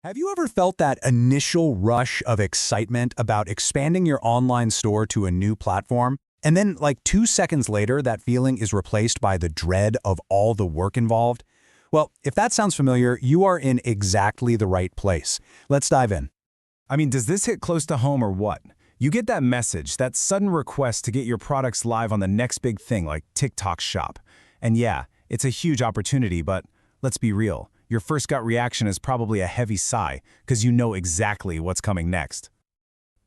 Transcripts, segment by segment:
Have you ever felt that initial rush of excitement about expanding your online store to a new platform? And then, like 2 seconds later, that feeling is replaced by the dread of all the work involved? Well, if that sounds familiar, you are in exactly the right place. Let's dive in. I mean, does this hit close to home or what? You get that message, that sudden request to get your products live on the next big thing like TikTok Shop. And yeah, it's a huge opportunity, but let's be real. Your first gut reaction is probably a heavy sigh because you know exactly what's coming next.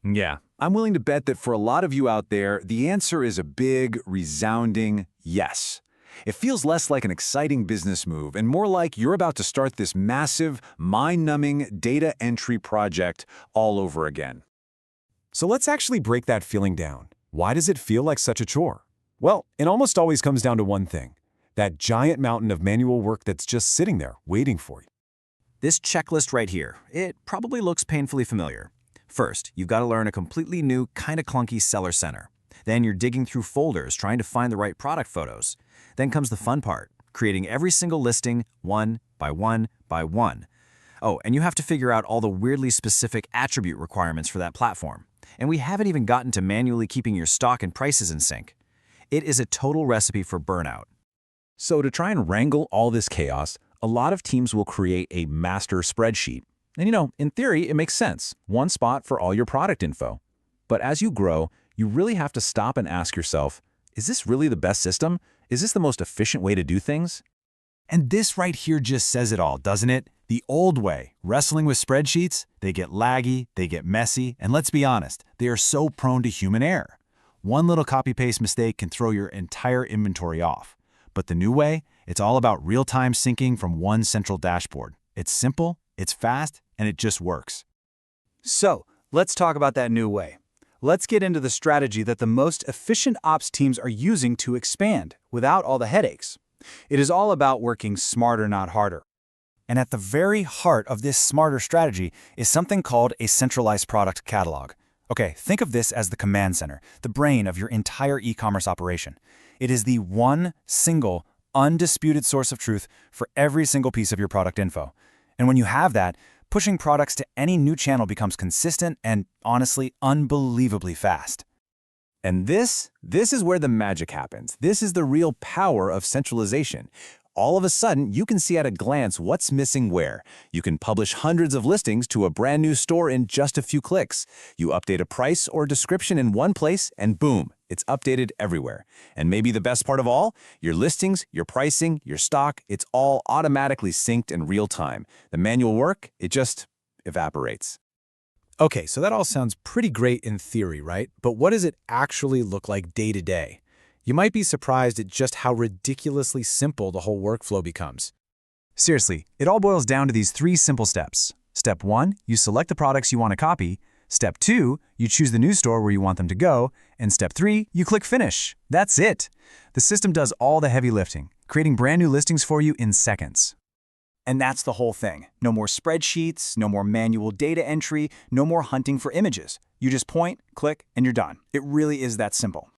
Yeah, I'm willing to bet that for a lot of you out there, the answer is a big, resounding yes. It feels less like an exciting business move and more like you're about to start this massive, mind-numbing data entry project all over again. So let's actually break that feeling down. Why does it feel like such a chore? Well, it almost always comes down to one thing. That giant mountain of manual work that's just sitting there, waiting for you. This checklist right here, it probably looks painfully familiar. First, you've got to learn a completely new, kind of clunky seller center. Then you're digging through folders trying to find the right product photos. Then comes the fun part, creating every single listing one by one by one. Oh, and you have to figure out all the weirdly specific attribute requirements for that platform. And we haven't even gotten to manually keeping your stock and prices in sync. It is a total recipe for burnout. So to try and wrangle all this chaos, a lot of teams will create a master spreadsheet. And in theory, it makes sense. One spot for all your product info. But as you grow, you really have to stop and ask yourself, is this really the best system? Is this the most efficient way to do things? And this right here just says it all, doesn't it? The old way, wrestling with spreadsheets, they get laggy, they get messy, and let's be honest, they are so prone to human error. One little copy-paste mistake can throw your entire inventory off. But the new way, it's all about real-time syncing from one central dashboard. It's simple, it's fast, and it just works. So, let's talk about that new way. Let's get into the strategy that the most efficient ops teams are using to expand without all the headaches. It is all about working smarter, not harder. And at the very heart of this smarter strategy is something called a centralized product catalog. Okay, think of this as the command center, the brain of your entire e-commerce operation. It is the one single, undisputed source of truth for every single piece of your product info. And when you have that, pushing products to any new channel becomes consistent and, honestly, unbelievably fast. And this is where the magic happens. This is the real power of centralization. All of a sudden, you can see at a glance what's missing where. You can publish hundreds of listings to a brand new store in just a few clicks. You update a price or description in one place, and boom, it's updated everywhere. And maybe the best part of all, your listings, your pricing, your stock, it's all automatically synced in real time. The manual work, it just evaporates. Okay, so that all sounds pretty great in theory, right? But what does it actually look like day to day? You might be surprised at just how ridiculously simple the whole workflow becomes. Seriously, it all boils down to these 3 simple steps. Step 1, you select the products you want to copy. Step 2, you choose the new store where you want them to go. And Step 3, you click Finish. That's it. The system does all the heavy lifting, creating brand new listings for you in seconds. And that's the whole thing. No more spreadsheets, no more manual data entry, no more hunting for images. You just point, click, and you're done. It really is that simple.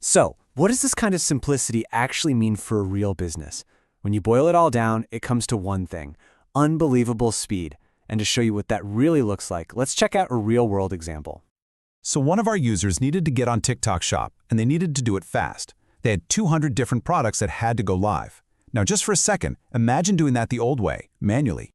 So, what does this kind of simplicity actually mean for a real business? When you boil it all down, it comes to one thing: unbelievable speed. And to show you what that really looks like, let's check out a real-world example. So one of our users needed to get on TikTok Shop, and they needed to do it fast. They had 200 different products that had to go live. Now, just for a second, imagine doing that the old way, manually.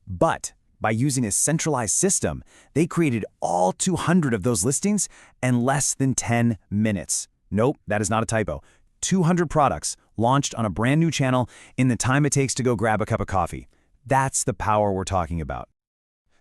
But by using a centralized system, they created all 200 of those listings in less than 10 minutes. Nope, that is not a typo. 200 products launched on a brand new channel in the time it takes to go grab a cup of coffee. That's the power we're talking about.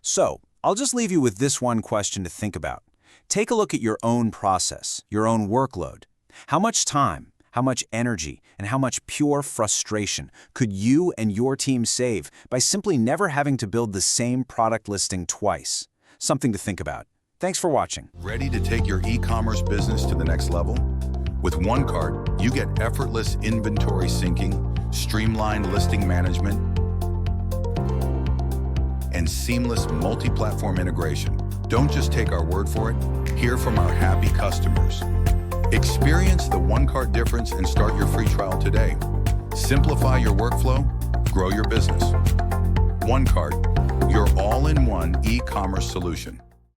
So, I'll just leave you with this one question to think about. Take a look at your own process, your own workload. How much time, how much energy, and how much pure frustration could you and your team save by simply never having to build the same product listing twice? Something to think about. Thanks for watching. Ready to take your e-commerce business to the next level? With OneCart, you get effortless inventory syncing, streamlined listing management, and seamless multi-platform integration. Don't just take our word for it. Hear from our happy customers. Experience the OneCart difference and start your free trial today. Simplify your workflow, grow your business. OneCart, your all-in-one e-commerce solution.